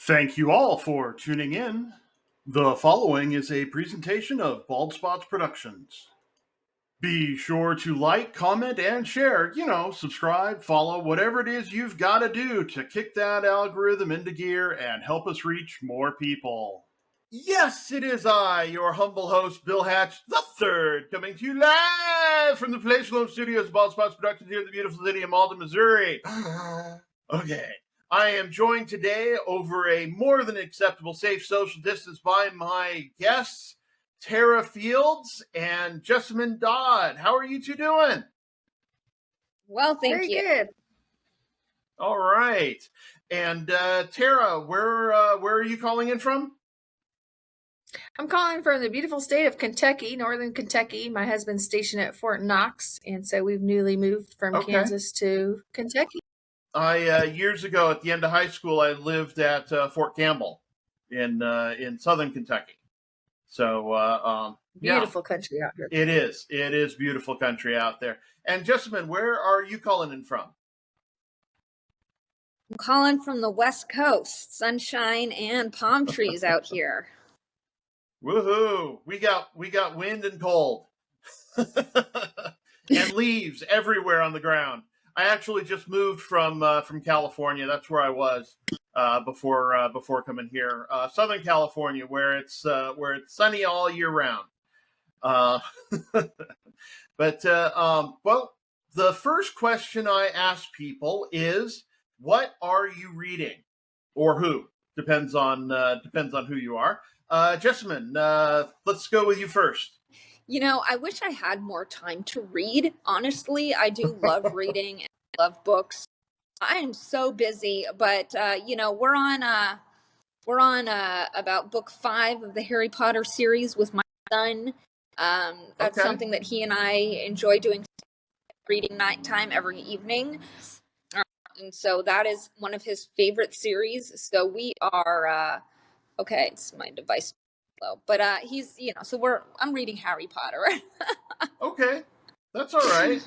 Thank you all for tuning in. The following is a presentation of Bald Spots Productions. Be sure to like, comment, and share. Subscribe, follow, whatever it is you've got to do to kick that algorithm into gear and help us reach more people. Yes, it is I, your humble host, Bill Hatch III, coming to you live from the Palatial Home Studios, Bald Spots Productions here in the beautiful city of Malden, Missouri. Okay. I am joined today over a more than acceptable safe social distance by my guests, Tara Fields and Jessamyn Dodd. How are you two doing? Well, thank you. Very good. All right. And Tara, where are you calling in from? I'm calling from the beautiful state of Kentucky, northern Kentucky. My husband's stationed at Fort Knox, and so we've newly moved from Kansas to Kentucky. Years ago, at the end of high school, I lived at Fort Campbell in southern Kentucky. So beautiful country out here. It is beautiful country out there. And Jessamyn, where are you calling in from? I'm calling from the West Coast. Sunshine and palm trees out here. Woohoo! We got wind and cold, and leaves everywhere on the ground. I actually just moved from California. That's where I was before coming here. Southern California, where it's sunny all year round. But the first question I ask people is, what are you reading, or who? Depends on who you are. Jessamyn, let's go with you first. I wish I had more time to read. Honestly, I do love reading and I love books. I am so busy, but we're on about book 5 of the Harry Potter series with my son. That's something that he and I enjoy doing, reading nighttime every evening. And so that is one of his favorite series. So we are okay, it's my device. But he's, I'm reading Harry Potter. Okay, that's all right.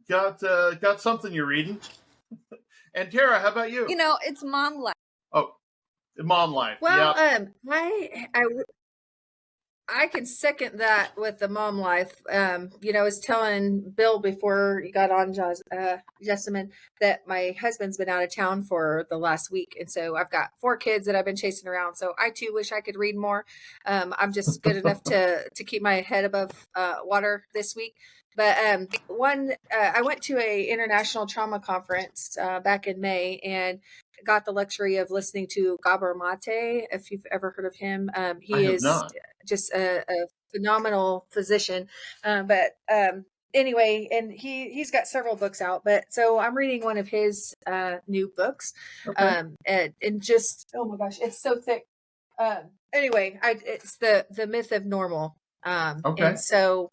Got something you're reading. And Tara, how about you? It's mom life. Oh, mom life. Well, yep. I can second that with the mom life. I was telling Bill before you got on, Jessamyn, that my husband's been out of town for the last week. And so I've got 4 kids that I've been chasing around. So I too wish I could read more. I'm just good enough to keep my head above water this week. But I went to a international trauma conference back in May and got the luxury of listening to Gabor Mate, if you've ever heard of him. He is just a phenomenal physician. Anyway, and he's got several books out, but so I'm reading one of his new books. Okay. And just, oh my gosh, it's so thick. Anyway, it's the Myth of Normal. And so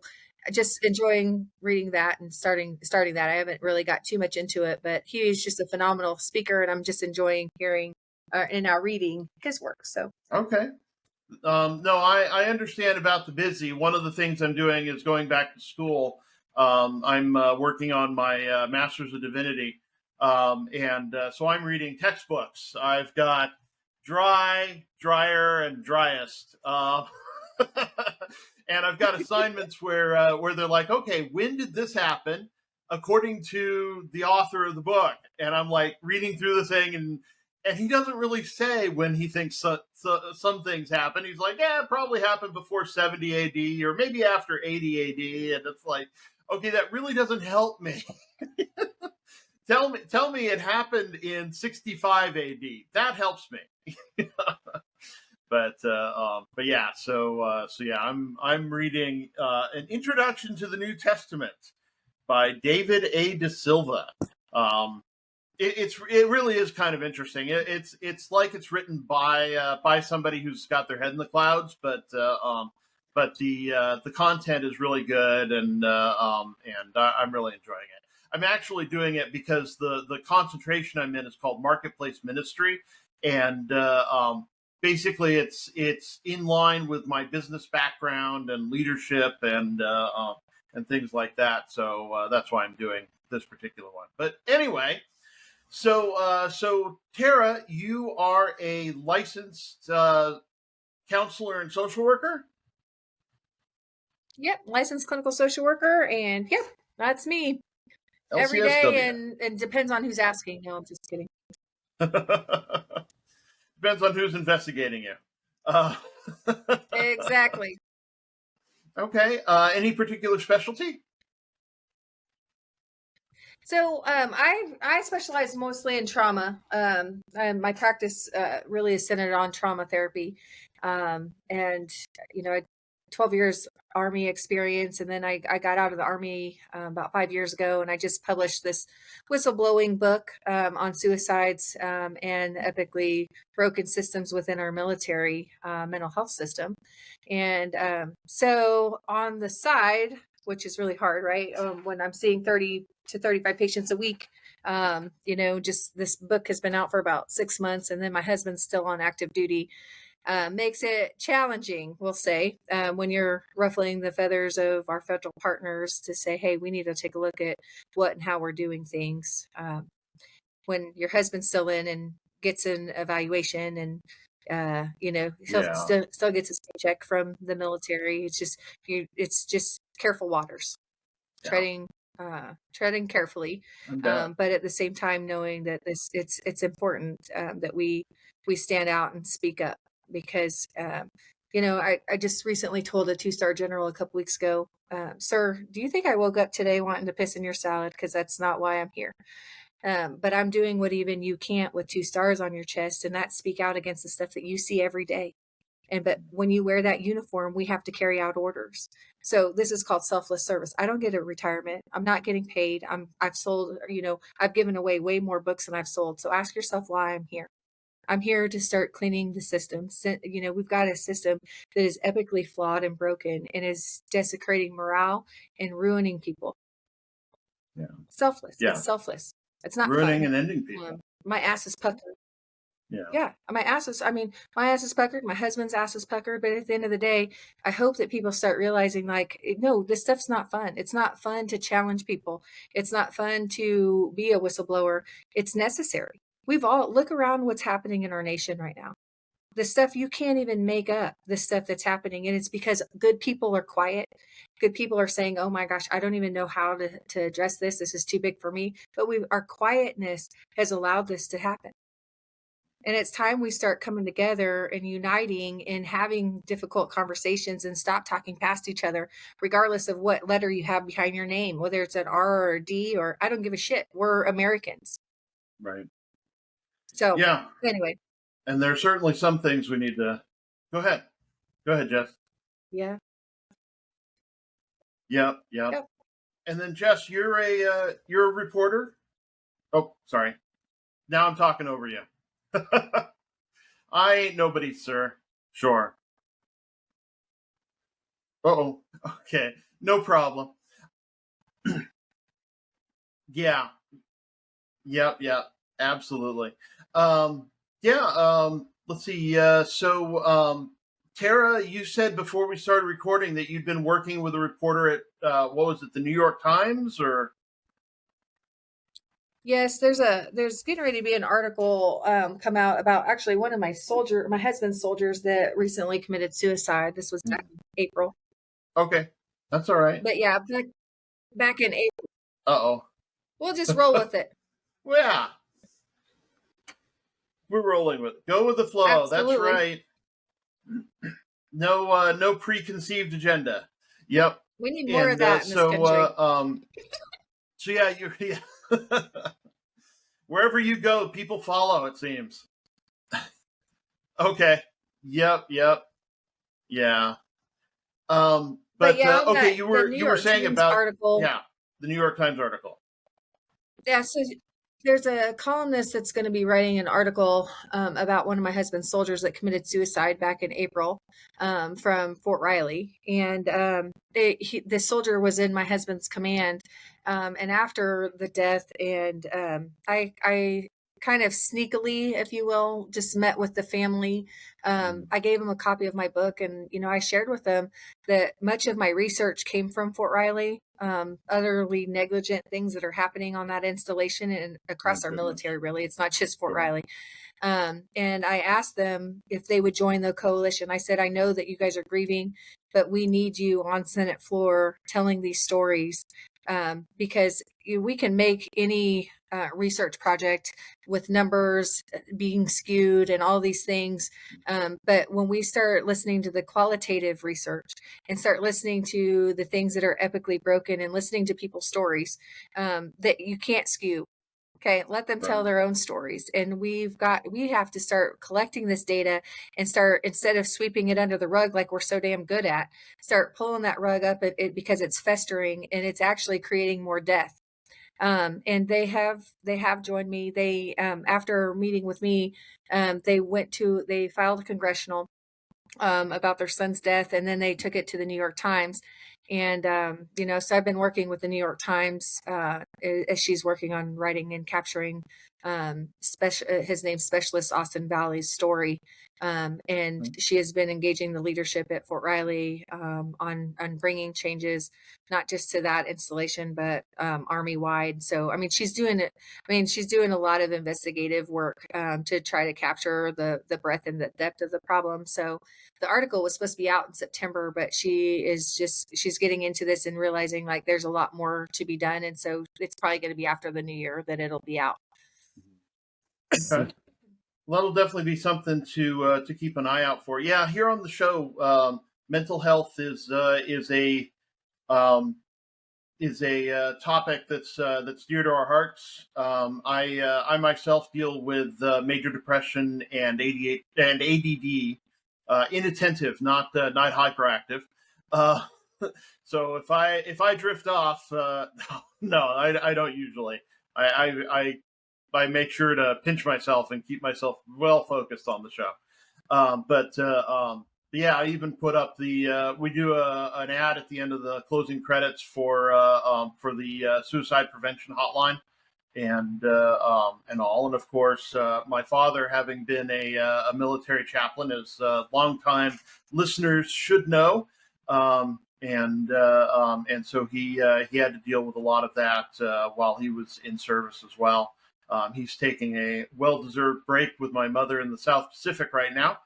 just enjoying reading that and starting that. I haven't really got too much into it, but he is just a phenomenal speaker, and I'm just enjoying hearing and now reading his work. So okay. No, I understand about the busy. One of the things I'm doing is going back to school. I'm working on my Master's of Divinity, and so I'm reading textbooks. I've got dry, drier, and driest. And I've got assignments where they're like, okay, when did this happen according to the author of the book? And I'm like reading through the thing, and he doesn't really say when he thinks some things happen. He's like, yeah, it probably happened before 70 AD or maybe after 80 AD. And it's like, okay, that really doesn't help me. Tell me it happened in 65 AD. That helps me. But yeah, so yeah, I'm reading an Introduction to the New Testament by David A. De Silva. It really is kind of interesting. It's like it's written by somebody who's got their head in the clouds, but the content is really good, and I'm really enjoying it. I'm actually doing it because the concentration I'm in is called Marketplace Ministry, and basically it's in line with my business background and leadership and things like that. So that's why I'm doing this particular one. But anyway, So Tara, you are a licensed counselor and social worker? Yep, licensed clinical social worker, and yep, that's me. Every LCSW. day, and depends on who's asking. No, I'm just kidding. Depends on who's investigating you. Exactly. Okay. Any particular specialty? So I specialize mostly in trauma. And my practice really is centered on trauma therapy. And you know, I 12 years Army experience, and then I got out of the Army about 5 years ago, and I just published this whistleblowing book on suicides and epically broken systems within our military mental health system. And so on the side, which is really hard, right? When I'm seeing 30 to 35 patients a week, you know, just this book has been out for about 6 months, and then my husband's still on active duty. Makes it challenging, we'll say, when you're ruffling the feathers of our federal partners to say, hey, we need to take a look at what and how we're doing things. When your husband's still in and gets an evaluation, and you know, still gets his paycheck from the military. It's just careful waters, treading carefully, but at the same time knowing that it's important that we stand out and speak up, because you know, I just recently told a 2-star general a couple weeks ago, sir, do you think I woke up today wanting to piss in your salad? Because that's not why I'm here. But I'm doing what even you can't with 2 stars on your chest, and that's speak out against the stuff that you see every day. But when you wear that uniform, we have to carry out orders. So this is called selfless service. I don't get a retirement. I'm not getting paid. I've sold, you know, I've given away way more books than I've sold. So ask yourself why I'm here. I'm here to start cleaning the system. You know, we've got a system that is epically flawed and broken and is desecrating morale and ruining people. Yeah. Selfless. Yeah. It's selfless. It's not ruining fun. and ending people. My ass is puckered. Yeah. My ass is puckered. My husband's ass is puckered. But at the end of the day, I hope that people start realizing, like, no, this stuff's not fun. It's not fun to challenge people. It's not fun to be a whistleblower. It's necessary. We've all look around what's happening in our nation right now. The stuff you can't even make up, the stuff that's happening. And it's because good people are quiet. Good people are saying, oh my gosh, I don't even know how to address this. This is too big for me. But our quietness has allowed this to happen. And it's time we start coming together and uniting and having difficult conversations and stop talking past each other, regardless of what letter you have behind your name, whether it's an R or a D, or I don't give a shit. We're Americans. Right. So, yeah. Anyway. And there are certainly some things we need to. Go ahead. Go ahead, Jess. Yeah. Yep. And then, Jess, you're a reporter. Oh, sorry. Now I'm talking over you. I ain't nobody, sir. Sure. Uh-oh. Okay. No problem. Yeah. Yep. Absolutely. Let's see. Tara, you said before we started recording that you'd been working with a reporter at, what was it, the New York Times, or? Yes, there's getting ready to be an article come out about actually one of my husband's soldiers that recently committed suicide. This was back in April. Okay, that's all right. But yeah, back in April. Uh-oh. We'll just roll with it. Yeah. We're rolling with it. Go with the flow. Absolutely. That's right. No preconceived agenda. Yep. We need more of that in this country. So yeah, wherever you go, people follow, it seems. Okay. Yep. Yeah. But yeah, okay, you were saying about article. Yeah, the New York Times article. Yeah, so there's a columnist that's going to be writing an article about one of my husband's soldiers that committed suicide back in April from Fort Riley. And this soldier was in my husband's command. And after the death, and I kind of sneakily, if you will, just met with the family. I gave them a copy of my book, and I shared with them that much of my research came from Fort Riley, utterly negligent things that are happening on that installation and across our military. Really, it's not just Fort Riley. And I asked them if they would join the coalition. I said, I know that you guys are grieving, but we need you on Senate floor telling these stories, because we can make any research project with numbers being skewed and all these things. But when we start listening to the qualitative research and start listening to the things that are epically broken and listening to people's stories, that you can't skew. Okay, let them tell their own stories. And we have to start collecting this data and start, instead of sweeping it under the rug like we're so damn good at, start pulling that rug up because it's festering and it's actually creating more death. And they have joined me. They, after meeting with me, they filed a congressional about their son's death, and then they took it to the New York Times. And so I've been working with the New York Times as she's working on writing and capturing his name's Specialist Austin Valley's story. And she has been engaging the leadership at Fort Riley on bringing changes, not just to that installation, but Army wide. So, she's doing it. She's doing a lot of investigative work to try to capture the breadth and the depth of the problem. So the article was supposed to be out in September, but she's getting into this and realizing like there's a lot more to be done. And so it's probably going to be after the new year that it'll be out. Okay. Well, that'll definitely be something to keep an eye out for. Yeah, here on the show, mental health is a topic that's dear to our hearts. I myself deal with major depression and ADD, inattentive, not hyperactive. So if I drift off, no, I don't usually. I make sure to pinch myself and keep myself well focused on the show. But yeah, I even put up we do an ad at the end of the closing credits for the suicide prevention hotline and all. And of course, my father, having been a military chaplain, as longtime listeners should know. And so he had to deal with a lot of that while he was in service as well. He's taking a well-deserved break with my mother in the South Pacific right now.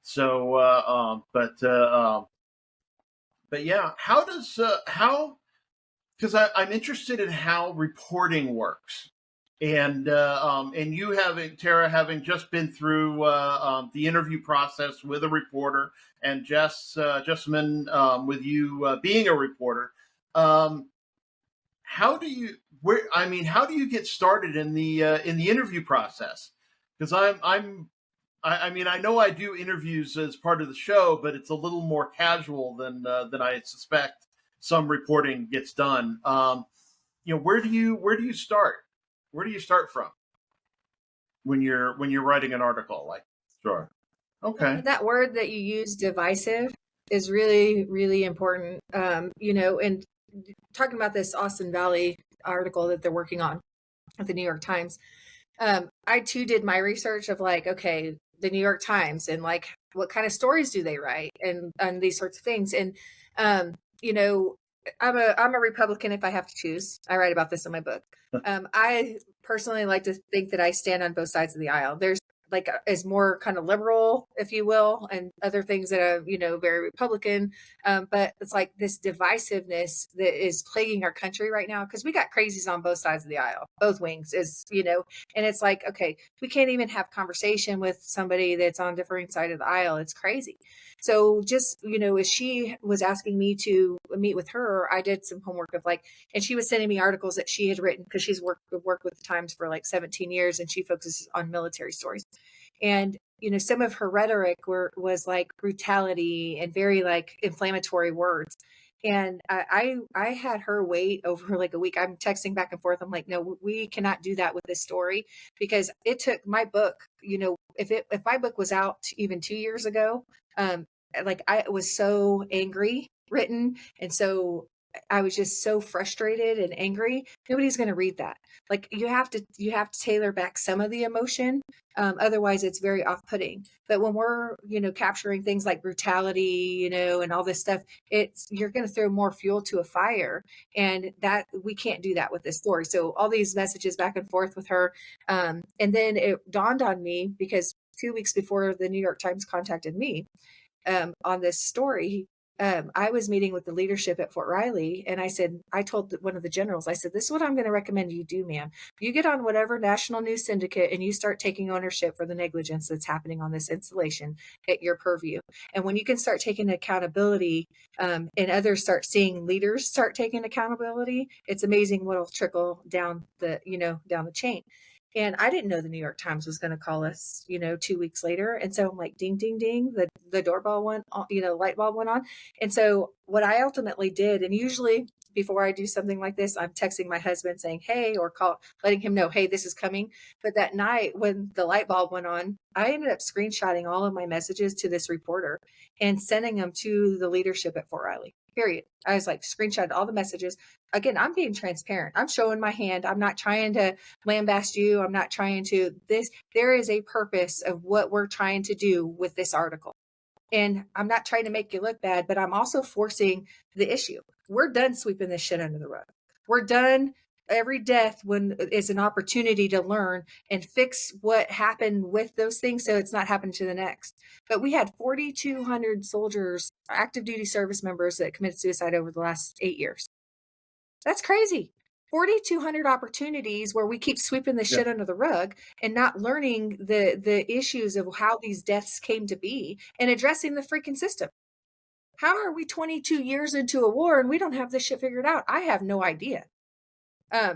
So, but yeah, because I'm interested in how reporting works, and you Tara, having just been through the interview process with a reporter, and Jessamyn, with you being a reporter, how do you get started in the interview process? Because I know I do interviews as part of the show, but it's a little more casual than I suspect some reporting gets done. Where do you start? Where do you start from when you're writing an article? Like, sure, okay, that word that you use, divisive, is really, really important. And talking about this Austin Valley article that they're working on at the New York Times, I too did my research of like, okay, the New York Times and like what kind of stories do they write and these sorts of things. And I'm a Republican if I have to choose. I write about this in my book. I personally like to think that I stand on both sides of the aisle. There's like is more kind of liberal, if you will, and other things that are, very Republican. But it's like this divisiveness that is plaguing our country right now, because we got crazies on both sides of the aisle, both wings and it's like, okay, we can't even have conversation with somebody that's on different side of the aisle. It's crazy. So just, as she was asking me to meet with her, I did some homework of like, and she was sending me articles that she had written because she's worked with the Times for like 17 years and she focuses on military stories. And, some of her rhetoric was like brutality and very like inflammatory words. And I had her wait over like a week. I'm texting back and forth. I'm like, no, we cannot do that with this story, because it took my book, if my book was out even 2 years ago, like I was so angry written and so I was just so frustrated and angry. Nobody's going to read that. Like you have to tailor back some of the emotion. Otherwise it's very off-putting. But when we're, capturing things like brutality, and all this stuff, you're going to throw more fuel to a fire. And that we can't do that with this story. So all these messages back and forth with her. And then it dawned on me because 2 weeks before the New York Times contacted me, on this story, I was meeting with the leadership at Fort Riley, and I told one of the generals, I said, this is what I'm going to recommend you do, ma'am. You get on whatever national news syndicate and you start taking ownership for the negligence that's happening on this installation at your purview. And when you can start taking accountability, and others start seeing leaders start taking accountability, it's amazing what'll trickle down down the chain. And I didn't know the New York Times was going to call us, 2 weeks later. And so I'm like, ding, ding, ding, the doorbell went, light bulb went on. And so what I ultimately did, and usually before I do something like this, I'm texting my husband saying, hey, or letting him know, hey, this is coming. But that night when the light bulb went on, I ended up screenshotting all of my messages to this reporter and sending them to the leadership at Fort Riley. Period. I was like, screenshot all the messages. Again, I'm being transparent. I'm showing my hand. I'm not trying to lambast you. I'm not trying to there is a purpose of what we're trying to do with this article. And I'm not trying to make you look bad, but I'm also forcing the issue. We're done sweeping this shit under the rug. We're done. Every death is an opportunity to learn and fix what happened with those things so it's not happening to the next. But we had 4,200 soldiers, active duty service members that committed suicide over the last 8 years. That's crazy. 4,200 opportunities where we keep sweeping the shit under the rug and not learning the issues of how these deaths came to be and addressing the freaking system. How are we 22 years into a war and we don't have this shit figured out? I have no idea.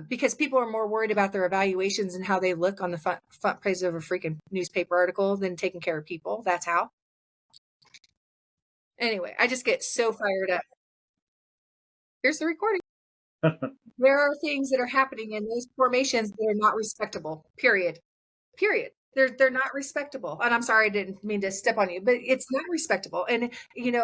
Because people are more worried about their evaluations and how they look on the front page of a freaking newspaper article than taking care of people. That's how. Anyway, I just get so fired up. Here's the recording. There are things that are happening in those formations that are not respectable. Period. They're not respectable. And I'm sorry, I didn't mean to step on you, but it's not respectable. And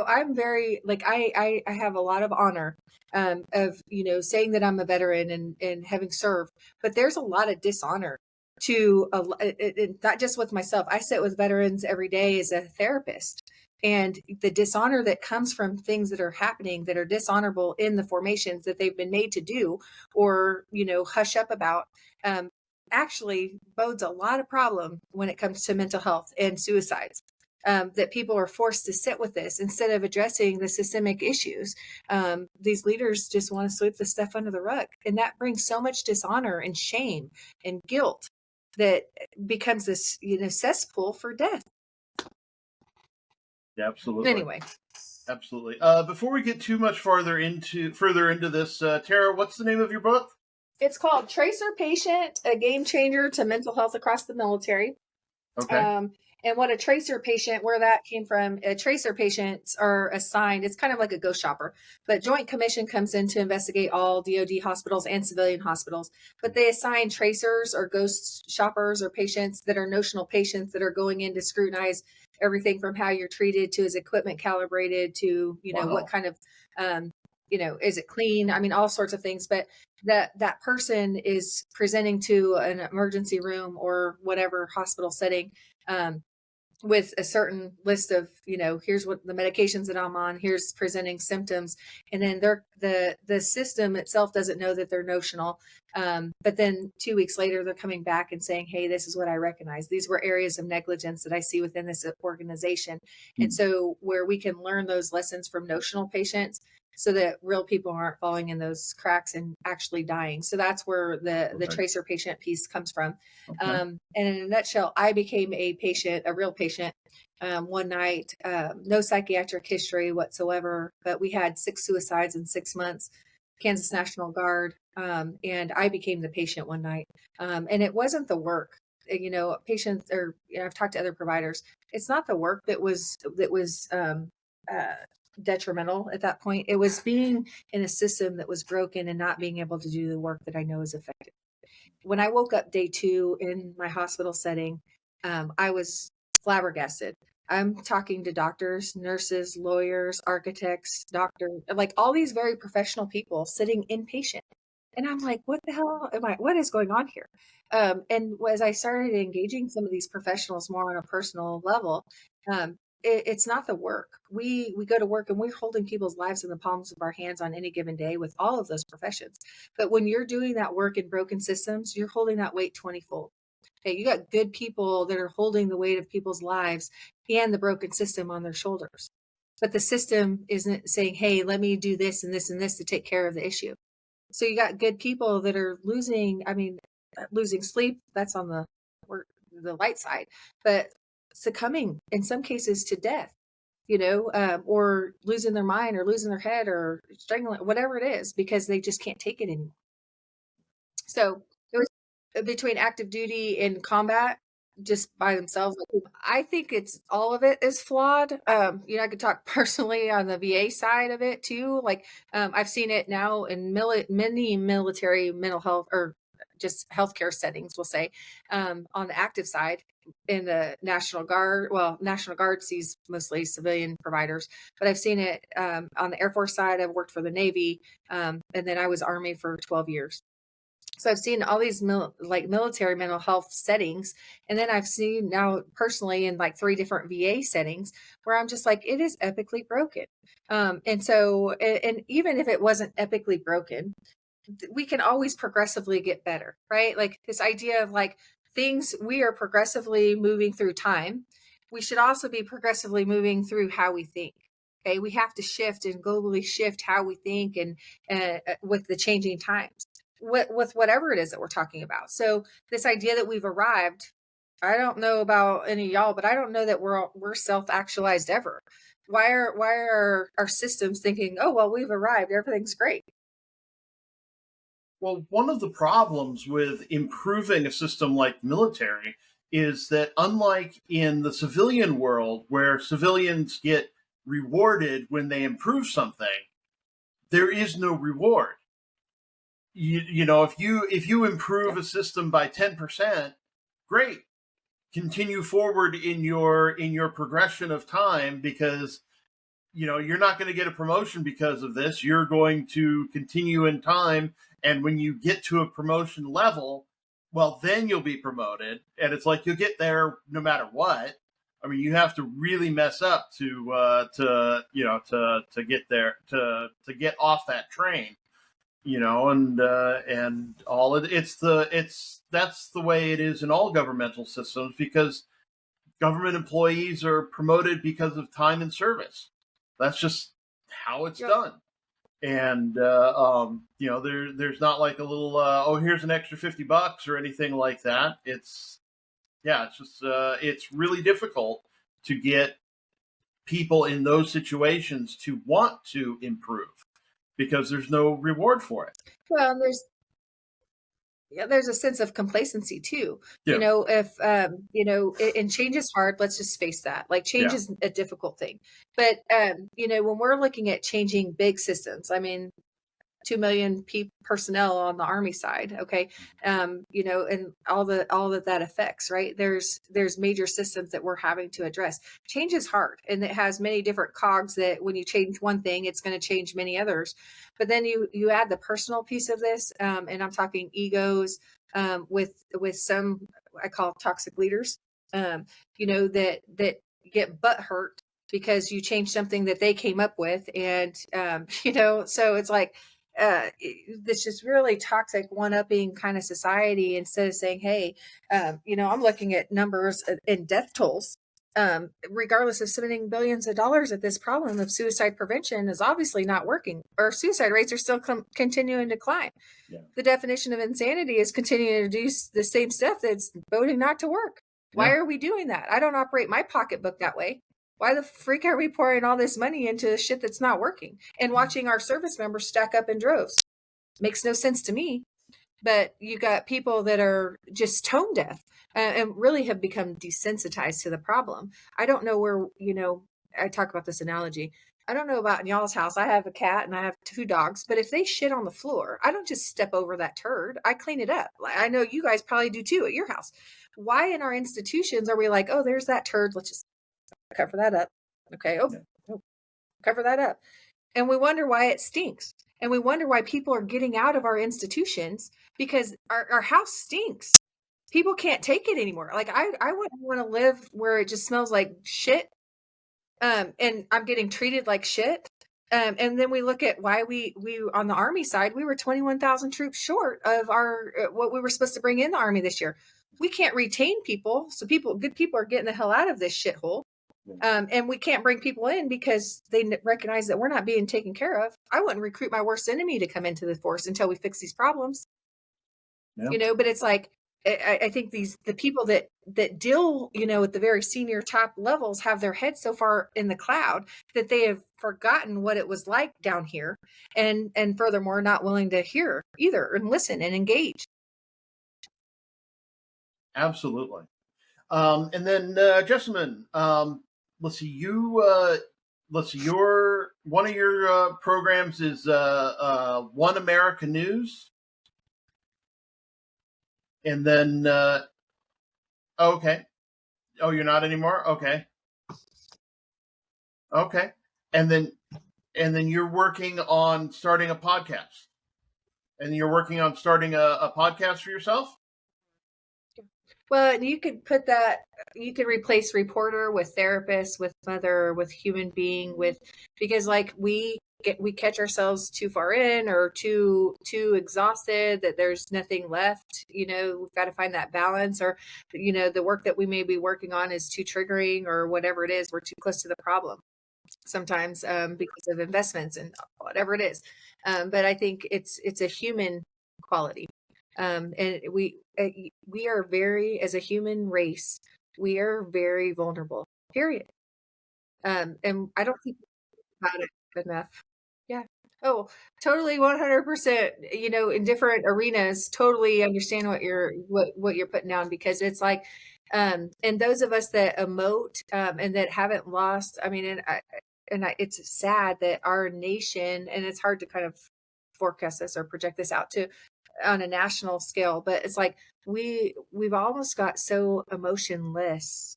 I'm very I have a lot of honor of saying that I'm a veteran and having served, but there's a lot of dishonor to not just with myself. I sit with veterans every day as a therapist. And the dishonor that comes from things that are happening that are dishonorable in the formations that they've been made to do or, hush up about, actually bodes a lot of problem when it comes to mental health and suicides. That people are forced to sit with this instead of addressing the systemic issues. These leaders just want to sweep the stuff under the rug. And that brings so much dishonor and shame and guilt that becomes this, cesspool for death. Yeah, absolutely. Anyway. Absolutely. Before we get too much further into this, Tara, what's the name of your book? It's called Tracer Patient, a Game Changer to Mental Health Across the Military. Okay. And what a tracer patient, where that came from, tracer patients are assigned, it's kind of like a ghost shopper, but Joint Commission comes in to investigate all DoD hospitals and civilian hospitals, but they assign tracers or ghost shoppers or patients that are notional patients that are going in to scrutinize everything from how you're treated to is equipment calibrated to, what kind of, is it clean? I mean, all sorts of things, but that person is presenting to an emergency room or whatever hospital setting, with a certain list of, here's what the medications that I'm on, here's presenting symptoms. And then the system itself doesn't know that they're notional. But then 2 weeks later, they're coming back and saying, hey, this is what I recognize. These were areas of negligence that I see within this organization. Mm-hmm. And so where we can learn those lessons from notional patients so that real people aren't falling in those cracks and actually dying. So that's where the tracer patient piece comes from. Okay. And in a nutshell, I became a real patient, one night, no psychiatric history whatsoever, but we had 6 suicides in 6 months, Kansas National Guard. And I became the patient one night. And it wasn't the work, patients or, I've talked to other providers. It's not the work that was detrimental at that point. It was being in a system that was broken and not being able to do the work that I know is effective. When I woke up day 2 in my hospital setting, I was flabbergasted. I'm talking to doctors, nurses, lawyers, architects, doctors, like all these very professional people sitting inpatient. And I'm like, what the hell what is going on here? And as I started engaging some of these professionals more on a personal level, it's not the work. We go to work and we're holding people's lives in the palms of our hands on any given day with all of those professions. But when you're doing that work in broken systems, you're holding that weight 20-fold. Okay, you got good people that are holding the weight of people's lives and the broken system on their shoulders. But the system isn't saying, hey, let me do this and this and this to take care of the issue. So you got good people that are losing sleep. That's on the light side, but succumbing in some cases to death, or losing their mind or losing their head or strangling, whatever it is, because they just can't take it anymore. So it was between active duty and combat just by themselves. I think it's all of it is flawed. I could talk personally on the VA side of it too. Like, I've seen it now in many military mental health or just healthcare settings, we'll say, on the active side in the National Guard. Well, National Guard sees mostly civilian providers, but I've seen it on the Air Force side. I've worked for the Navy, and then I was Army for 12 years. So I've seen all these military mental health settings. And then I've seen now personally in like 3 different VA settings where I'm just like, it is epically broken. And even if it wasn't epically broken, we can always progressively get better, right? Like this idea of like things, we are progressively moving through time. We should also be progressively moving through how we think. Okay. We have to shift and globally shift how we think and with the changing times with whatever it is that we're talking about. So this idea that we've arrived, I don't know about any of y'all, but I don't know that we're self-actualized ever. Why are our systems thinking, oh, well, we've arrived, everything's great? Well, one of the problems with improving a system like military is that unlike in the civilian world where civilians get rewarded when they improve something, there is no reward. If you improve a system by 10%, great. Continue forward in your progression of time, because you're not going to get a promotion because of this. You're going to continue in time, and when you get to a promotion level, well, then you'll be promoted, and it's like you'll get there no matter what. I mean, you have to really mess up to get there, to get off that train. And all that's the way it is in all governmental systems, because government employees are promoted because of time and service. That's just how it's done. And there's not like a little here's an extra $50 or anything like that. It's just it's really difficult to get people in those situations to want to improve, because there's no reward for it. Well, there's a sense of complacency too. Yeah. If and change is hard. Let's just face that. Like change is a difficult thing. But when we're looking at changing big systems, I mean, 2 million personnel on the Army side. Okay. And all that affects, right? There's major systems that we're having to address. Change is hard, and it has many different cogs that when you change one thing, it's going to change many others. But then you add the personal piece of this, and I'm talking egos, with some I call toxic leaders, that get butt hurt because you change something that they came up with. And, so it's like, this just really toxic one-upping kind of society, instead of saying, hey, I'm looking at numbers in death tolls, regardless of spending billions of dollars at this problem of suicide prevention is obviously not working. Our suicide rates are still continuing to climb. Yeah. The definition of insanity is continuing to do the same stuff that's voting not to work. Why are we doing that? I don't operate my pocketbook that way. Why the freak are we pouring all this money into shit that's not working and watching our service members stack up in droves? Makes no sense to me. But you got people that are just tone deaf and really have become desensitized to the problem. I don't know where, I talk about this analogy. I don't know about in y'all's house. I have a cat and I have 2 dogs, but if they shit on the floor, I don't just step over that turd. I clean it up. I know you guys probably do too at your house. Why in our institutions are we like, oh, there's that turd, let's just cover that up. Okay. Oh, cover that up. And we wonder why it stinks. And we wonder why people are getting out of our institutions because our house stinks. People can't take it anymore. Like I wouldn't want to live where it just smells like shit. And I'm getting treated like shit. And then we look at why we on the Army side, we were 21,000 troops short of our what we were supposed to bring in the Army this year. We can't retain people, so good people are getting the hell out of this shithole. And we can't bring people in because they recognize that we're not being taken care of. I wouldn't recruit my worst enemy to come into the force until we fix these problems. Yeah. But it's like, I think the people that deal, at the very senior top levels have their heads so far in the cloud that they have forgotten what it was like down here. And furthermore, not willing to hear either and listen and engage. Absolutely. And then, Jessamyn, let's see, one of your programs is One America News. And then, okay. Oh, you're not anymore? Okay. And then you're working on starting a podcast. And you're working on starting a podcast for yourself? Well, you could put that, you could replace reporter with therapist, with mother, with human being, because like we catch ourselves too far in or too exhausted that there's nothing left. We've got to find that balance, or, the work that we may be working on is too triggering or whatever it is. We're too close to the problem sometimes because of investments and whatever it is. But I think it's a human quality. And we are very, as a human race, we are very vulnerable, period. And I don't think about it enough. Yeah. Oh, totally 100%, in different arenas, totally understand what you're putting down, because it's like, and those of us that emote, and that haven't lost, I mean, it's sad that our nation, and it's hard to kind of forecast this or project this out to on a national scale, but it's like we've almost got so emotionless,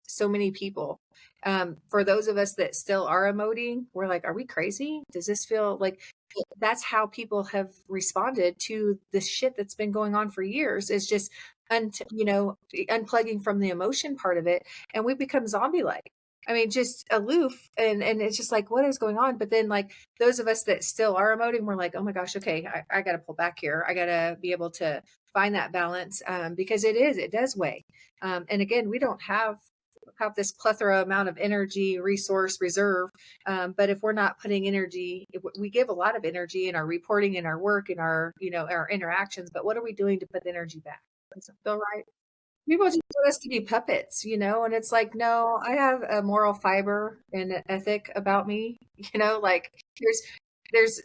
so many people. For those of us that still are emoting, we're like, are we crazy? Does this feel like that's how people have responded to this shit that's been going on for years, is just unplugging from the emotion part of it, and we become zombie like. I mean, just aloof, and it's just like, what is going on? But then, like, those of us that still are emoting, we're like, oh my gosh, okay, I got to pull back here. I got to be able to find that balance, because it does weigh. And again, we don't have this plethora amount of energy, resource, reserve. But if we're not putting energy, we give a lot of energy in our reporting, in our work, in our, our interactions. But what are we doing to put the energy back? Does it feel right? People just want us to be puppets, and it's like, no, I have a moral fiber and an ethic about me, like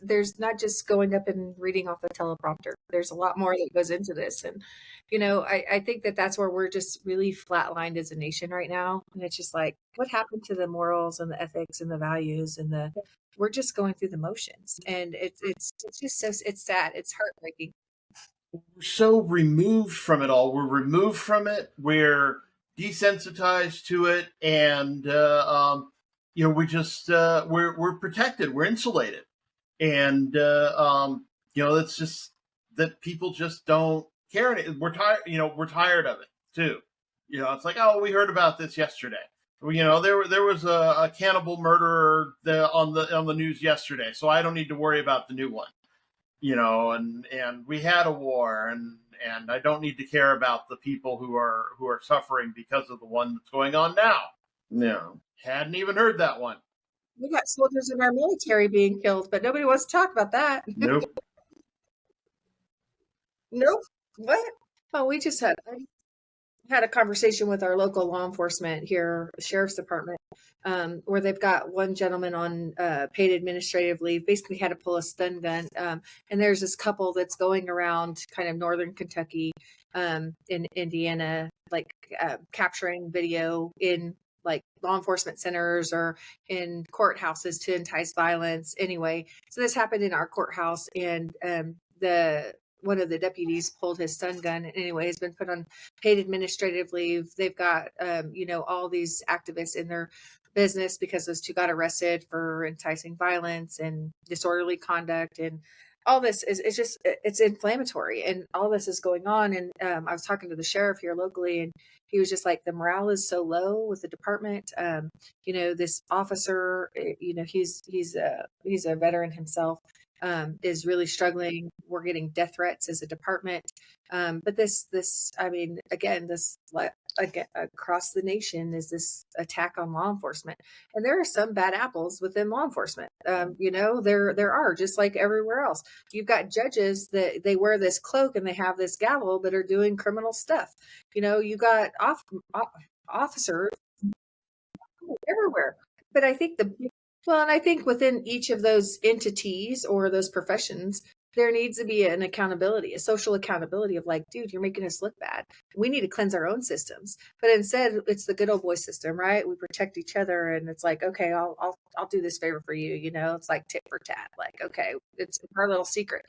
there's not just going up and reading off a teleprompter. There's a lot more that goes into this. And, I think that that's where we're just really flatlined as a nation right now. And it's just like, what happened to the morals and the ethics and the values and we're just going through the motions. And it's just so, it's sad. It's heartbreaking. We're so removed from it all. We're removed from it. We're desensitized to it, and we just we're protected. We're insulated, and it's just that people just don't care. We're tired. We're tired of it too. It's like, oh, we heard about this yesterday. There was a cannibal murderer on the news yesterday, so I don't need to worry about the new one. And we had a war, and I don't need to care about the people who are suffering because of the one that's going on now. No, hadn't even heard that one. We got soldiers in our military being killed, but nobody wants to talk about that. Nope. Nope. What? Well, we just had a conversation with our local law enforcement here, sheriff's department, where they've got one gentleman on paid administrative leave, basically had to pull a stun gun. And there's this couple that's going around kind of northern Kentucky, in Indiana, like capturing video in like law enforcement centers or in courthouses to entice violence. Anyway, so this happened in our courthouse, and the one of the deputies pulled his stun gun. Anyway, has been put on paid administrative leave. They've got, all these activists in their business because those two got arrested for enticing violence and disorderly conduct. And all this is just, it's inflammatory, and all this is going on. And I was talking to the sheriff here locally, and he was just like, the morale is so low with the department. This officer, he's a veteran himself, is really struggling. We're getting death threats as a department. But again, across the nation is this attack on law enforcement. And there are some bad apples within law enforcement. There are, just like everywhere else. You've got judges that they wear this cloak and they have this gavel, but are doing criminal stuff. You got officers everywhere. But I think and I think within each of those entities or those professions, there needs to be an accountability, a social accountability of like, dude, you're making us look bad. We need to cleanse our own systems. But instead, it's the good old boy system, right? We protect each other, and it's like, okay, I'll do this favor for you. It's like tit for tat. Like, okay, it's our little secret.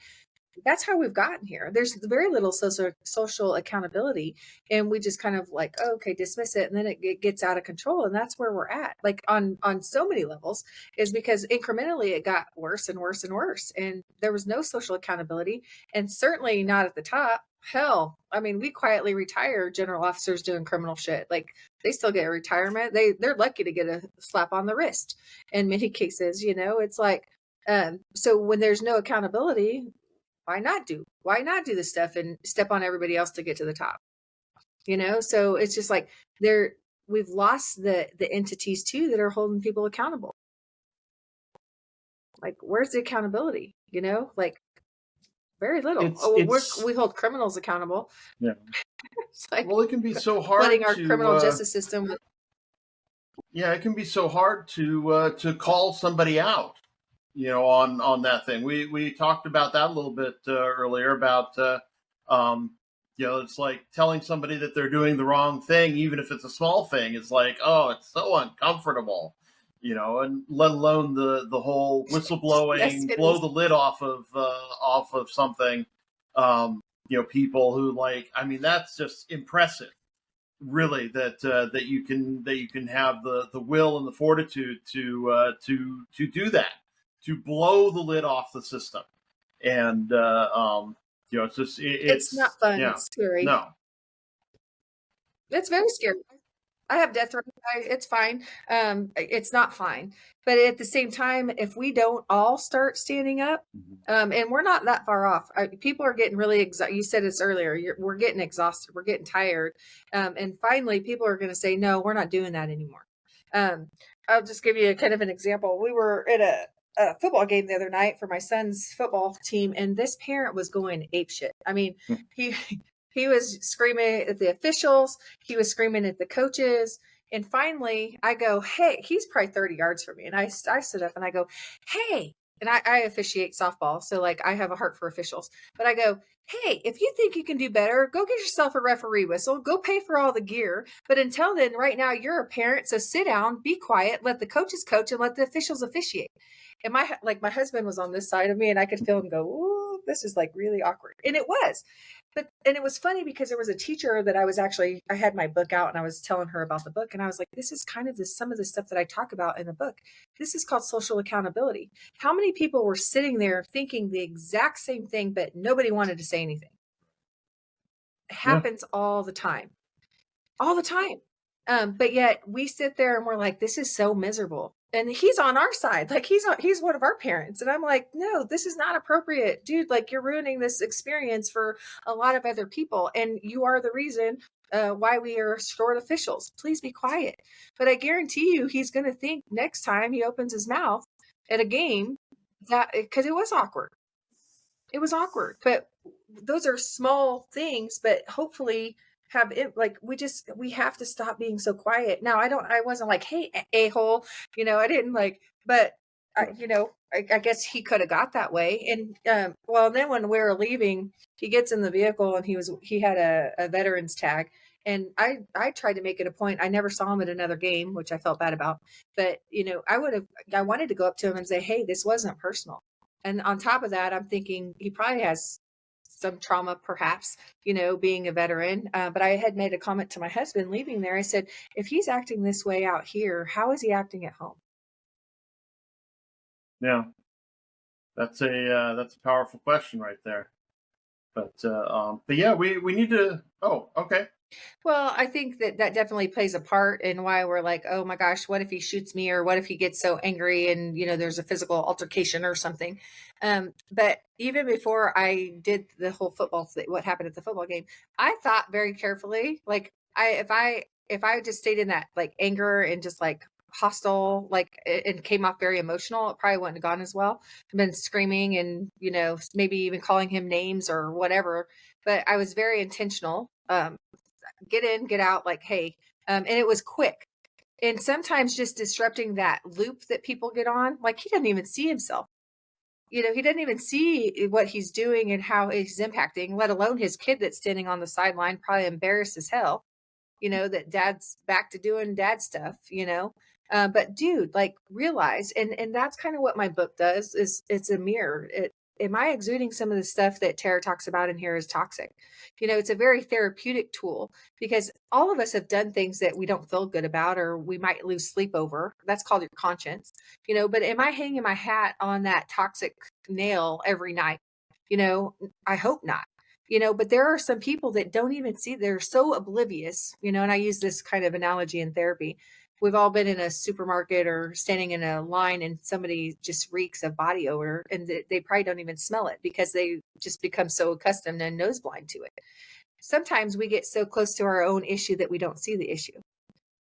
That's how we've gotten here. There's very little social accountability, and we just kind of like, oh, okay, dismiss it, and then it gets out of control, and that's where we're at. Like on so many levels, is because incrementally it got worse and worse and worse, and there was no social accountability, and certainly not at the top. Hell, I mean, we quietly retire general officers doing criminal shit. Like they still get retirement. They're lucky to get a slap on the wrist in many cases. It's like, so when there's no accountability, why not do this stuff and step on everybody else to get to the top? So it's just like we've lost the entities too that are holding people accountable. Like, where's the accountability? Like very little. We hold criminals accountable. Yeah. It's like, well, it can be so hard flooding our criminal justice system with. Yeah, it can be so hard to call somebody out, on that thing. We talked about that a little bit earlier about, it's like telling somebody that they're doing the wrong thing, even if it's a small thing. It's like, oh, it's so uncomfortable, and let alone the whole whistleblowing, Yes, blow the lid off of something. People who that's just impressive. Really, that you can have the will and the fortitude to do that, to blow the lid off the system. And it's just it's not fun. Yeah, it's scary. No, it's very scary. I have death threats. It's fine. It's not fine. But at the same time, if we don't all start standing up, and we're not that far off. People are getting really exhausted. You said this earlier. We're getting exhausted. We're getting tired. And finally, people are going to say, no, we're not doing that anymore. I'll just give you kind of an example. We were at a football game the other night for my son's football team, and this parent was going apeshit. I mean, he was screaming at the officials. He was screaming at the coaches. And finally, I go, hey, he's probably 30 yards from me. And I stood up and I go, hey, and I officiate softball. So like I have a heart for officials, but I go, hey, if you think you can do better, go get yourself a referee whistle, go pay for all the gear. But until then, right now, you're a parent. So sit down, be quiet, let the coaches coach and let the officials officiate. And my husband was on this side of me, and I could feel him go, ooh, this is like really awkward. And it was. And it was funny because there was a teacher that I had my book out and I was telling her about the book. And I was like, this is kind of some of the stuff that I talk about in the book. This is called social accountability. How many people were sitting there thinking the exact same thing, but nobody wanted to say anything? It happens all the time. All the time. But yet we sit there and we're like, this is so miserable. And he's on our side. Like he's one of our parents. And I'm like, no, this is not appropriate, dude. Like you're ruining this experience for a lot of other people. And you are the reason why we are short officials. Please be quiet. But I guarantee you, he's going to think next time he opens his mouth at a game because it was awkward. It was awkward. But those are small things, but hopefully have it like we have to stop being so quiet. Now I wasn't like, hey, a-hole, I didn't like, but I guess he could have got that way. And then when we were leaving, he gets in the vehicle and he had a veteran's tag. And I tried to make it a point. I never saw him at another game, which I felt bad about. But, I wanted to go up to him and say, hey, this wasn't personal. And on top of that, I'm thinking he probably has some trauma, perhaps, being a veteran. But I had made a comment to my husband leaving there. I said, if he's acting this way out here, how is he acting at home? Yeah, that's a powerful question right there. But yeah, we need to. Oh, okay. Well, I think that definitely plays a part in why we're like, oh my gosh, what if he shoots me, or what if he gets so angry and there's a physical altercation or something. But even before I did the whole what happened at the football game, I thought very carefully, like if I just stayed in that like anger and just like hostile, like and came off very emotional, it probably wouldn't have gone as well. I've been screaming and maybe even calling him names or whatever. But I was very intentional. Get in, get out, like, hey. And it was quick. And sometimes just disrupting that loop that people get on, like he doesn't even see himself. He doesn't even see what he's doing and how he's impacting, let alone his kid that's standing on the sideline, probably embarrassed as hell, that dad's back to doing dad stuff. But dude, like realize, and that's kind of what my book does, is it's a mirror. Am I exuding some of the stuff that Tara talks about in here is toxic? It's a very therapeutic tool because all of us have done things that we don't feel good about, or we might lose sleep over. That's called your conscience, but am I hanging my hat on that toxic nail every night? I hope not. But there are some people that don't even see, they're so oblivious, and I use this kind of analogy in therapy. We've all been in a supermarket or standing in a line and somebody just reeks of body odor, and they probably don't even smell it because they just become so accustomed and nose blind to it. Sometimes we get so close to our own issue that we don't see the issue,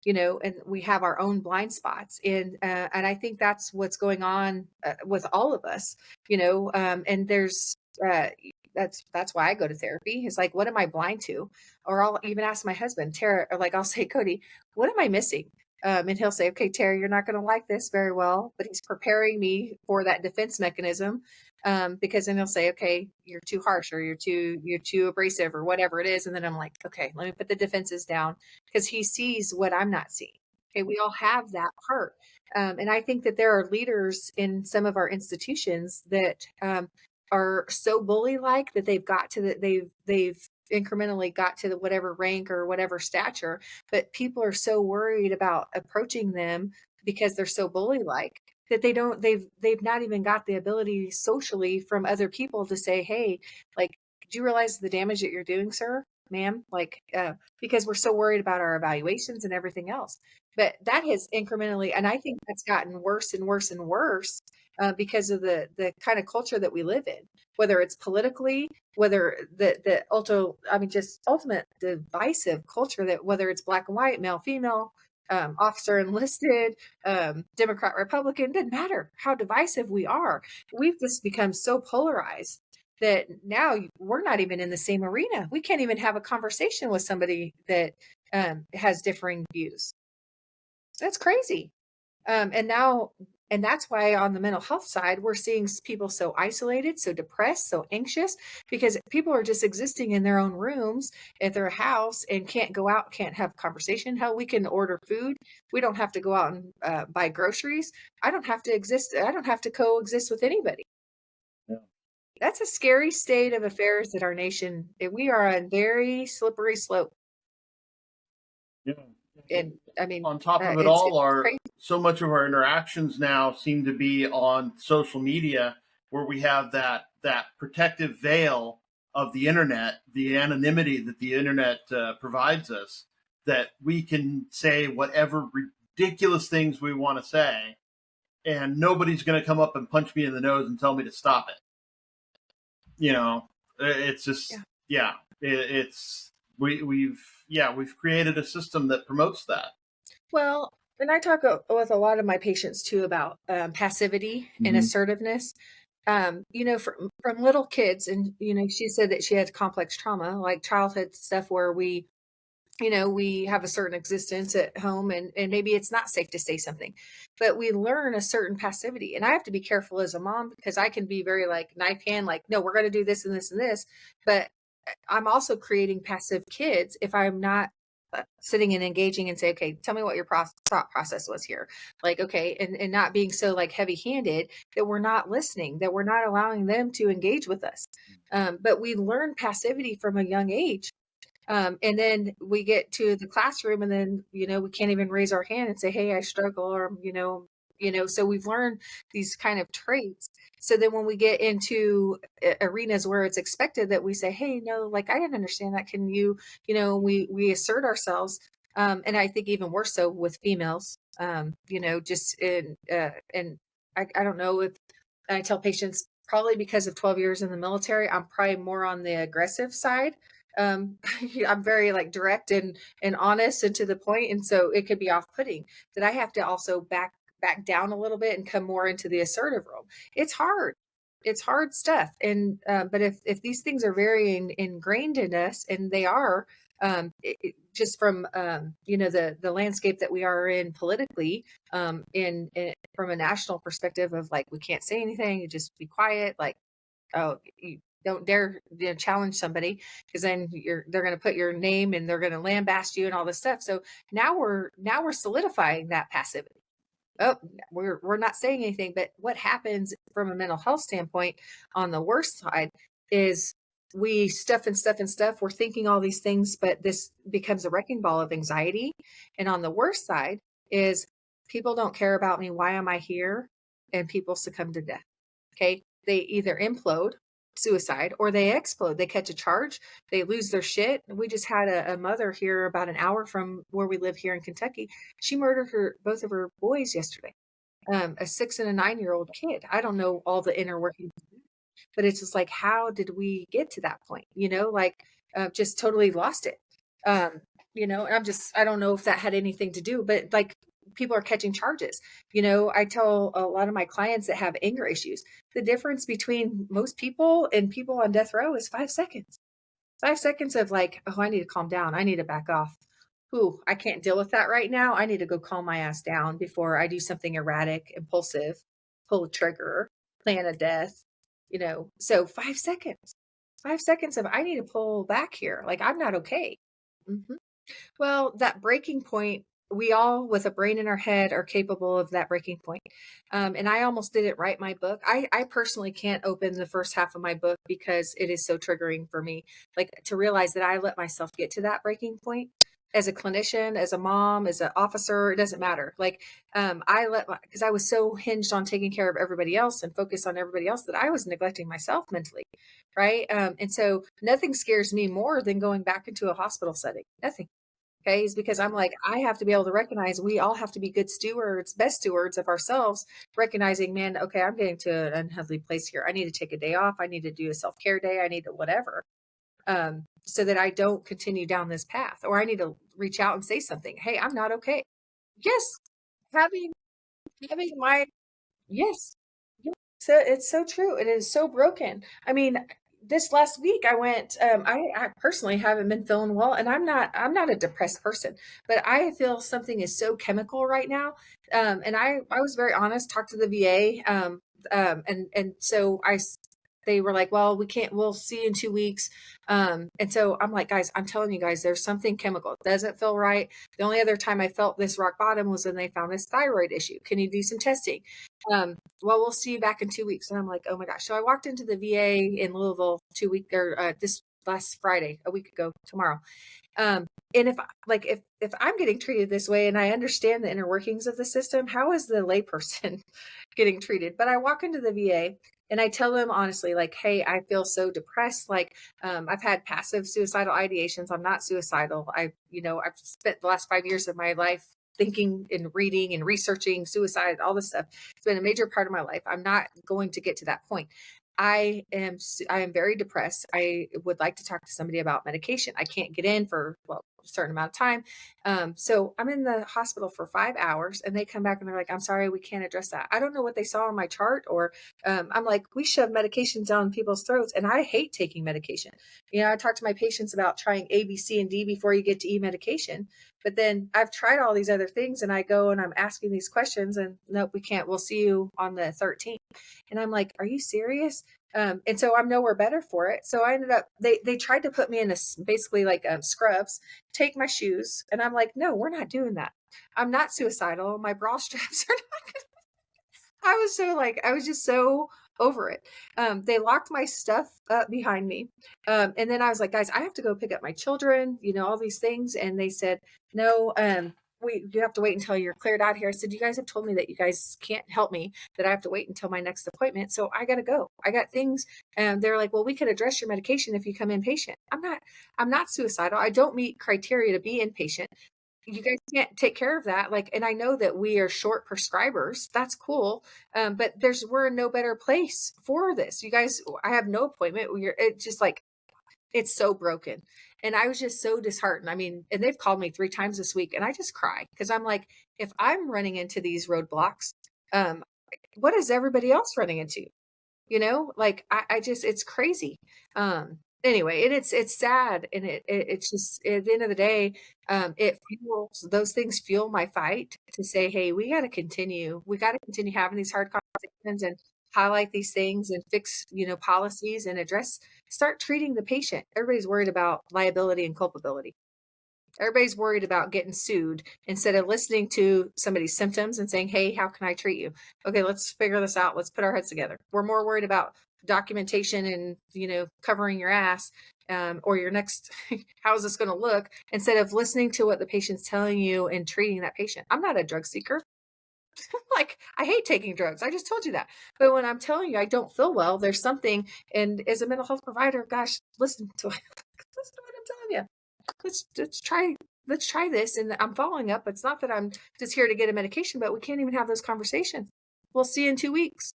and we have our own blind spots. And I think that's what's going on with all of us, and there's, that's why I go to therapy. It's like, what am I blind to? Or I'll even ask my husband, Tara, or like I'll say, Cody, what am I missing? And he'll say, okay, Tara, you're not going to like this very well, but he's preparing me for that defense mechanism. Because then he'll say, okay, you're too harsh, or you're too abrasive, or whatever it is. And then I'm like, okay, let me put the defenses down, because he sees what I'm not seeing. Okay. We all have that part. And I think that there are leaders in some of our institutions that, are so bully like that they've incrementally got to the whatever rank or whatever stature, but people are so worried about approaching them because they're so bully like that they've not even got the ability socially from other people to say, hey, like, do you realize the damage that you're doing, sir, ma'am? Like, because we're so worried about our evaluations and everything else. But that has incrementally, and I think that's gotten worse and worse and worse, because of the kind of culture that we live in, whether it's politically, whether just ultimate divisive culture, that whether it's black and white, male, female, officer, enlisted, Democrat, Republican, doesn't matter how divisive we are. We've just become so polarized that now we're not even in the same arena. We can't even have a conversation with somebody that has differing views. That's crazy. And that's why on the mental health side, we're seeing people so isolated, so depressed, so anxious, because people are just existing in their own rooms at their house and can't go out, can't have conversation. Hell, we can order food. We don't have to go out and buy groceries. I don't have to exist. I don't have to coexist with anybody. Yeah. That's a scary state of affairs that our nation, we are on very slippery slope. Yeah. And I mean, on top of it all, so much of our interactions now seem to be on social media, where we have that protective veil of the internet, the anonymity that the internet provides us, that we can say whatever ridiculous things we want to say, and nobody's going to come up and punch me in the nose and tell me to stop it. It's just, we've created a system that promotes that. Well, and I talk with a lot of my patients too about passivity and assertiveness. From little kids, and she said that she had complex trauma, like childhood stuff, where we have a certain existence at home, and maybe it's not safe to say something, but we learn a certain passivity. And I have to be careful as a mom, because I can be very like knife hand, like, no, we're going to do this and this and this. But I'm also creating passive kids if I'm not sitting and engaging and say, okay, tell me what your thought process was here. Like, okay. And not being so like heavy handed that we're not listening, that we're not allowing them to engage with us. But we learn passivity from a young age. And then we get to the classroom and then, we can't even raise our hand and say, hey, I struggle, or, so we've learned these kind of traits. So then when we get into arenas where it's expected that we say, hey, no, like, I didn't understand that. Can you, we assert ourselves. And I think even worse so with females, just and I don't know if I tell patients, probably because of 12 years in the military, I'm probably more on the aggressive side. I'm very like direct and honest and to the point, and so it could be off-putting that I have to also back down a little bit and come more into the assertive role. It's hard. It's hard stuff. And but if these things are very ingrained in us, and they are, just from the landscape that we are in politically, in from a national perspective of like, we can't say anything, you just be quiet, like, oh, you don't dare, challenge somebody, because then they're going to put your name and they're going to lambast you and all this stuff. So now we're solidifying that passivity. Oh, we're not saying anything. But what happens from a mental health standpoint on the worst side is we stuff and stuff and stuff. We're thinking all these things, but this becomes a wrecking ball of anxiety. And on the worst side is people don't care about me. Why am I here? And people succumb to death. Okay. They either implode, suicide, or they explode. They catch a charge, they lose their shit. We just had a mother here about an hour from where we live here in Kentucky. She murdered both of her boys yesterday, a 6 and a 9-year-old kid. I don't know all the inner workings, but it's just like, how did we get to that point? Like, just totally lost it. And I don't know if that had anything to do, but like, people are catching charges. I tell a lot of my clients that have anger issues, the difference between most people and people on death row is 5 seconds. 5 seconds of like, oh, I need to calm down. I need to back off. Ooh, I can't deal with that right now. I need to go calm my ass down before I do something erratic, impulsive, pull a trigger, plan a death. So 5 seconds. 5 seconds of, I need to pull back here. Like, I'm not okay. Mm-hmm. Well, that breaking point, we all with a brain in our head are capable of that breaking point. And I almost didn't write my book. I personally can't open the first half of my book because it is so triggering for me. Like, to realize that I let myself get to that breaking point as a clinician, as a mom, as an officer, it doesn't matter. Like, because I was so hinged on taking care of everybody else and focused on everybody else that I was neglecting myself mentally. Right. And so nothing scares me more than going back into a hospital setting. Nothing. Okay, is because I'm like, I have to be able to recognize we all have to be good stewards, best stewards of ourselves, recognizing, man, okay, I'm getting to an unhealthy place here. I need to take a day off. I need to do a self-care day. I need to whatever, so that I don't continue down this path, or I need to reach out and say something. Hey, I'm not okay. Yes, having my yes. Yeah. So it's so true. It is so broken. I mean, this last week I went, I personally haven't been feeling well, and I'm not a depressed person, but I feel something is so chemical right now. And I was very honest, talked to the VA. And so they were like, well, we'll see you in 2 weeks. And so I'm like, guys, I'm telling you guys, there's something chemical. It doesn't feel right. The only other time I felt this rock bottom was when they found this thyroid issue. Can you do some testing? Well, we'll see you back in 2 weeks. And I'm like, oh my gosh. So I walked into the VA in Louisville this last Friday, a week ago tomorrow. And if I'm getting treated this way and I understand the inner workings of the system, how is the layperson getting treated? But I walk into the VA and I tell them honestly, like, hey, I feel so depressed. Like, I've had passive suicidal ideations. I'm not suicidal. I've spent the last 5 years of my life thinking and reading and researching suicide, all this stuff. It's been a major part of my life. I'm not going to get to that point. I am very depressed. I would like to talk to somebody about medication. I can't get in for a certain amount of time. So I'm in the hospital for 5 hours and they come back and they're like, I'm sorry, we can't address that. I don't know what they saw on my chart, or I'm like, we shove medications down people's throats, and I hate taking medication. I talk to my patients about trying A, B, C, and D before you get to E medication. But then I've tried all these other things and I go and I'm asking these questions and nope, we can't. We'll see you on the 13th. And I'm like, are you serious? And so I'm nowhere better for it. So I ended up, they tried to put me in basically like scrubs, take my shoes. And I'm like, no, we're not doing that. I'm not suicidal. My bra straps are not. I was just so over it. They locked my stuff up behind me. And then I was like, guys, I have to go pick up my children, all these things. And they said, no, you have to wait until you're cleared out here. I said, you guys have told me that you guys can't help me, that I have to wait until my next appointment. So I got to go. I got things. And they're like, well, we could address your medication if you come inpatient. I'm not suicidal. I don't meet criteria to be inpatient. You guys can't take care of that. And I know that we are short prescribers. That's cool. But we're in no better place for this. You guys, I have no appointment. It's just it's so broken. And I was just so disheartened. I mean, and they've called me 3 times this week and I just cry because I'm like, if I'm running into these roadblocks, what is everybody else running into? I just, it's crazy. Anyway, and it's sad. And it's just, at the end of the day, those things fuel my fight to say, hey, we got to continue having these hard conversations and highlight these things and fix, policies and start treating the patient. Everybody's worried about liability and culpability. Everybody's worried about getting sued instead of listening to somebody's symptoms and saying, hey, how can I treat you? Okay, let's figure this out. Let's put our heads together. We're more worried about documentation and, covering your ass or your next, how is this going to look, instead of listening to what the patient's telling you and treating that patient. I'm not a drug seeker. I hate taking drugs. I just told you that. But when I'm telling you I don't feel well, there's something. And as a mental health provider, gosh, listen to what I'm telling you. Let's try this. And I'm following up. It's not that I'm just here to get a medication, but we can't even have those conversations. We'll see you in 2 weeks.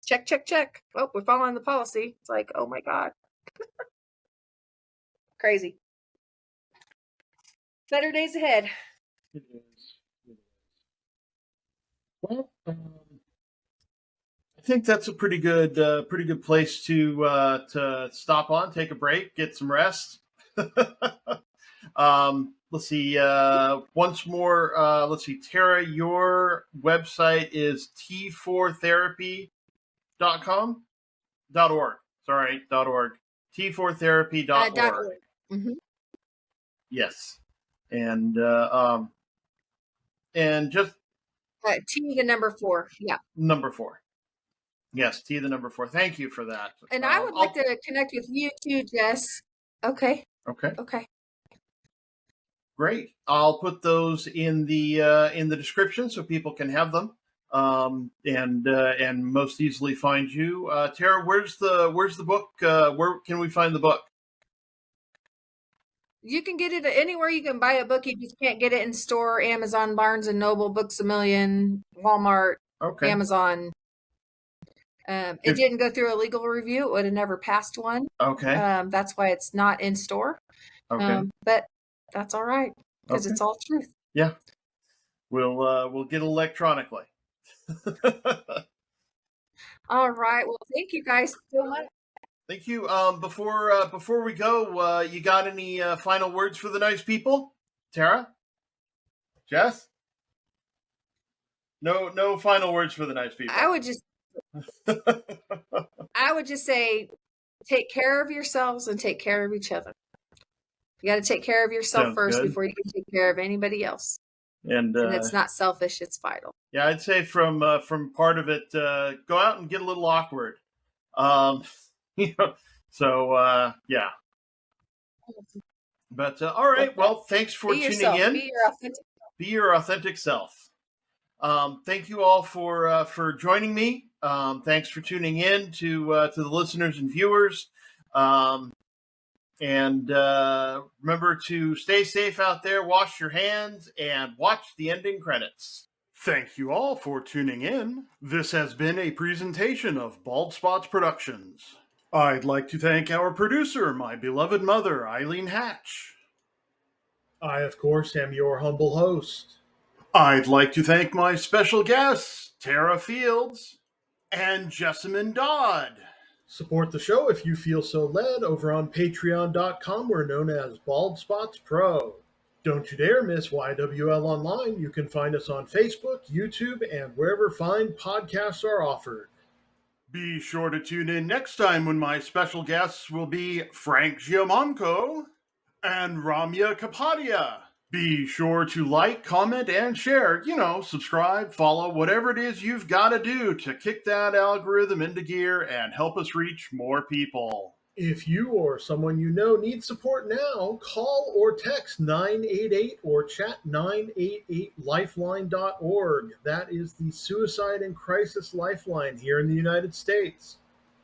Check, check, check. Oh, we're following the policy. It's like, oh my God. Crazy. Better days ahead. It is. Well, I think that's a pretty good place to stop on, take a break, get some rest. Let's see. Once more. Let's see, Tara. Your website is t4therapy.com.org. Sorry, .org. t4therapy.org. Mm-hmm. Yes, and just T the number 4. Yeah. number 4. Yes, T the number 4. Thank you for that. And I would like to connect with you too, Jess. Okay. Okay. Great. I'll put those in the description so people can have them, and most easily find you. Tara, where's the book? Where can we find the book? You can get it anywhere you can buy a book. You just can't get it in store. Amazon, Barnes and Noble, Books A Million, Walmart, Okay. Amazon. It didn't go through a legal review. It would have never passed one. Okay. That's why it's not in store. Okay. But that's all right because it's all truth. Yeah. We'll get electronically. All right. Well, thank you guys so much. Thank you. Before we go, you got any final words for the nice people, Tara? Jess? No final words for the nice people. I would just say, take care of yourselves and take care of each other. You got to take care of yourself first before you can take care of anybody else. And it's not selfish; it's vital. Yeah, I'd say from part of it, go out and get a little awkward. So yeah. But all right. Well, thanks for tuning in. Be your authentic self. Thank you all for joining me. Thanks for tuning in to the listeners and viewers. And remember to stay safe out there, wash your hands, and watch the ending credits. Thank you all for tuning in. This has been a presentation of Bald Spots Productions. I'd like to thank our producer, my beloved mother, Eileen Hatch. I, of course, am your humble host. I'd like to thank my special guests, Tara Fields and Jessamyn Dodd. Support the show if you feel so led over on patreon.com. We're known as Bald Spots Pro. Don't you dare miss YWL Online. You can find us on Facebook, YouTube, and wherever fine podcasts are offered. Be sure to tune in next time when my special guests will be Frank Giamonco and Ramya Kapadia. Be sure to like, comment, and share. Subscribe, follow, whatever it is you've got to do to kick that algorithm into gear and help us reach more people. If you or someone you know needs support now, call or text 988 or chat 988lifeline.org. That is the Suicide and Crisis Lifeline here in the United States.